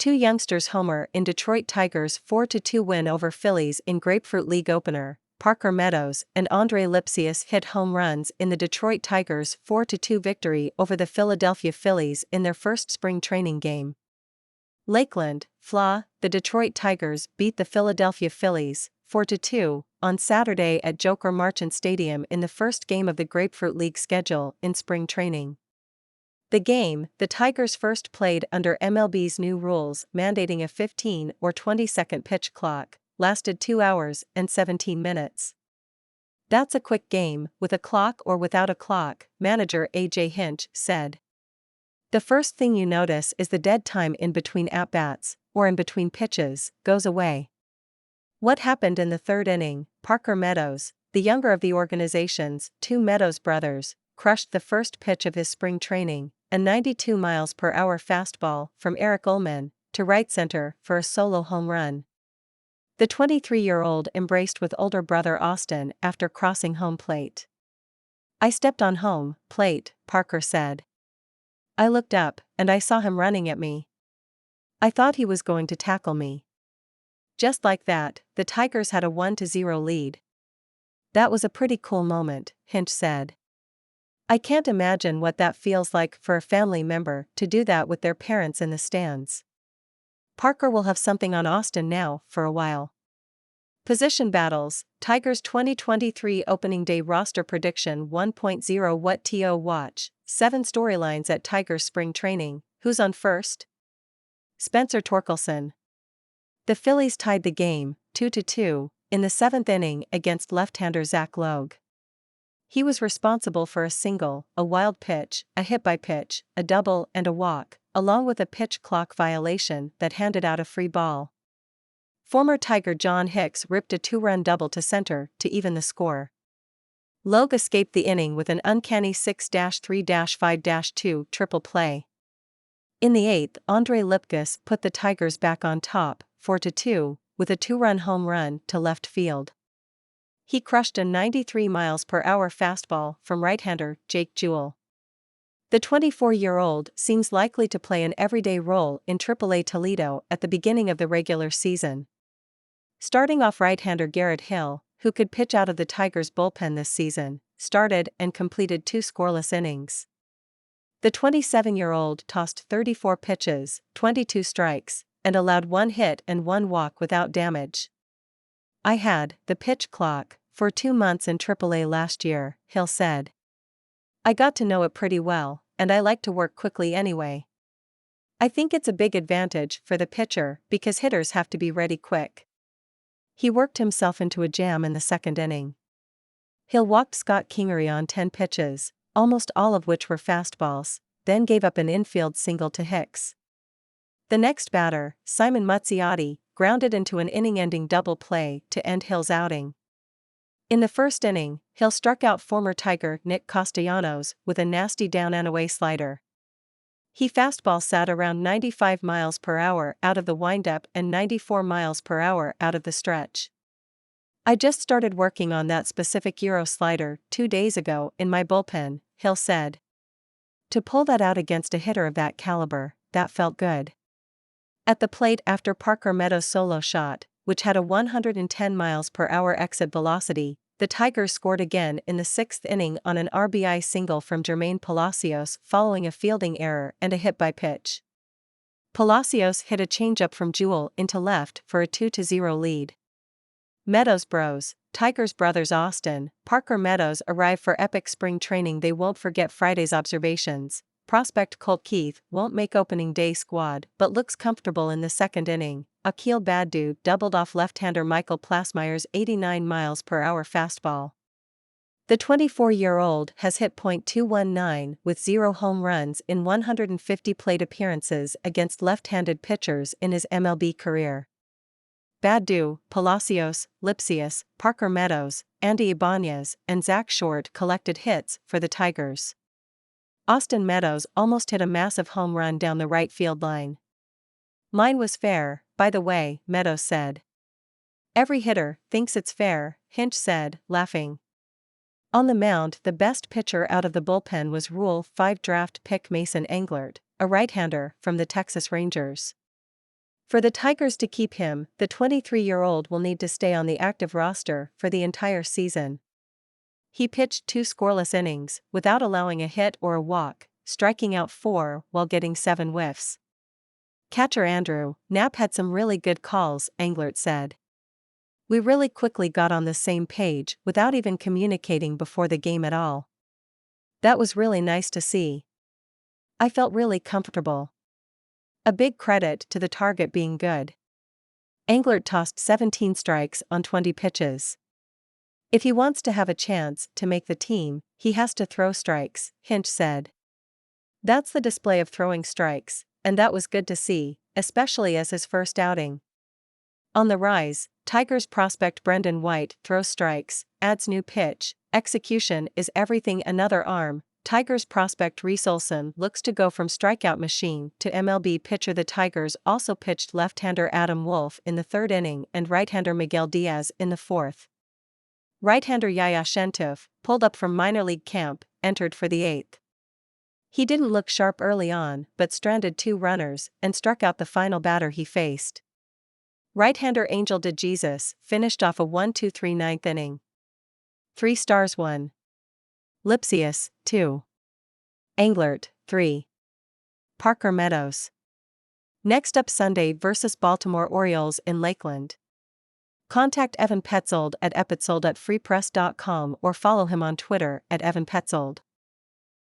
Two youngsters homer in Detroit Tigers' 4-2 win over Phillies in Grapefruit League opener. Parker Meadows and Andre Lipsius hit home runs in the Detroit Tigers' 4-2 victory over the Philadelphia Phillies in their first spring training game. Lakeland, Fla, the Detroit Tigers beat the Philadelphia Phillies 4-2 on Saturday at Joker Marchant Stadium in the first game of the Grapefruit League schedule in spring training. The game, the Tigers first played under MLB's new rules mandating a 15 or 20-second pitch clock, lasted 2 hours and 17 minutes. "That's a quick game, with a clock or without a clock," manager A.J. Hinch said. "The first thing you notice is the dead time in between at-bats, or in between pitches, goes away." What happened in the third inning? Parker Meadows, the younger of the organization's two Meadows brothers, crushed the first pitch of his spring training, a 92 miles per hour fastball from Eric Ullman to right center for a solo home run. The 23-year-old embraced with older brother Austin after crossing home plate. "I stepped on home plate," Parker said. "I looked up, and I saw him running at me. I thought he was going to tackle me." Just like that, the Tigers had a 1-0 lead. "That was a pretty cool moment," Hinch said. "I can't imagine what that feels like for a family member to do that with their parents in the stands." Parker will have something on Austin now for a while. Position battles, Tigers 2023 opening day roster prediction 1.0 What to watch, 7 storylines at Tigers spring training, who's on first? Spencer Torkelson. The Phillies tied the game, 2-2, in the 7th inning against left-hander Zach Logue. He was responsible for a single, a wild pitch, a hit by pitch, a double and a walk, along with a pitch clock violation that handed out a free ball. Former Tiger John Hicks ripped a 2-run double to center to even the score. Logue escaped the inning with an uncanny 6-3-5-2 triple play. In the 8th, Andre Lipsius put the Tigers back on top, 4-2, with a 2-run home run to left field. He crushed a 93 miles per hour fastball from right-hander Jake Jewell. The 24-year-old seems likely to play an everyday role in AAA Toledo at the beginning of the regular season. Starting off right-hander Garrett Hill, who could pitch out of the Tigers' bullpen this season, started and completed 2 scoreless innings. The 27-year-old tossed 34 pitches, 22 strikes, and allowed 1 hit and 1 walk without damage. "I had the pitch clock for 2 months in AAA last year," Hill said. "I got to know it pretty well, and I like to work quickly anyway. I think it's a big advantage for the pitcher because hitters have to be ready quick." He worked himself into a jam in the 2nd inning. Hill walked Scott Kingery on 10 pitches, almost all of which were fastballs, then gave up an infield single to Hicks. The next batter, Simon Muzziotti, grounded into an inning-ending double play to end Hill's outing. In the 1st inning, Hill struck out former Tiger Nick Castellanos with a nasty down-and-away slider. He fastball sat around 95 miles per hour out of the windup and 94 miles per hour out of the stretch. "I just started working on that specific Euro slider 2 days ago in my bullpen," Hill said. "To pull that out against a hitter of that caliber, that felt good." At the plate after Parker Meadows' solo shot, which had a 110 miles per hour exit velocity, the Tigers scored again in the 6th inning on an RBI single from Jermaine Palacios following a fielding error and a hit by pitch. Palacios hit a changeup from Jewell into left for a 2-0 lead. Meadows Bros, Tigers brothers Austin, Parker Meadows arrive for epic spring training. They won't forget Friday's observations. Prospect Colt Keith won't make opening day squad but looks comfortable in the 2nd inning. Akil Baddu doubled off left-hander Michael Plasmeyer's 89 miles per hour fastball. The 24-year-old has hit .219 with 0 home runs in 150 plate appearances against left-handed pitchers in his MLB career. Baddu, Palacios, Lipsius, Parker Meadows, Andy Ibanez, and Zach Short collected hits for the Tigers. Austin Meadows almost hit a massive home run down the right field line. "Mine was fair, by the way," Meadows said. "Every hitter thinks it's fair," Hinch said, laughing. On the mound, the best pitcher out of the bullpen was Rule 5 draft pick Mason Englert, a right-hander from the Texas Rangers. For the Tigers to keep him, the 23-year-old will need to stay on the active roster for the entire season. He pitched 2 scoreless innings, without allowing a hit or a walk, striking out 4 while getting 7 whiffs. Catcher Andrew Knapp had some really good calls, Englert said. We really quickly got on the same page without even communicating before the game at all. That was really nice to see. I felt really comfortable. A big credit to the target being good. Englert tossed 17 strikes on 20 pitches. If he wants to have a chance to make the team, he has to throw strikes, Hinch said. That's the display of throwing strikes, and that was good to see, especially as his first outing. On the rise, Tigers prospect Brendan White throws strikes, adds new pitch, execution is everything. Another arm, Tigers prospect Reese Olson looks to go from strikeout machine to MLB pitcher. The Tigers also pitched left-hander Adam Wolf in the 3rd inning and right-hander Miguel Diaz in the 4th. Right-hander Yaya Shentuf, pulled up from minor league camp, entered for the 8th. He didn't look sharp early on but stranded 2 runners and struck out the final batter he faced. Right-hander Angel DeJesus finished off a 1-2-3 9th inning. 3 stars 1. Lipsius, 2. Englert, 3. Parker Meadows. Next up Sunday vs Baltimore Orioles in Lakeland. Contact Evan Petzold at epetzold@freepress.com or follow him on Twitter @EvanPetzold.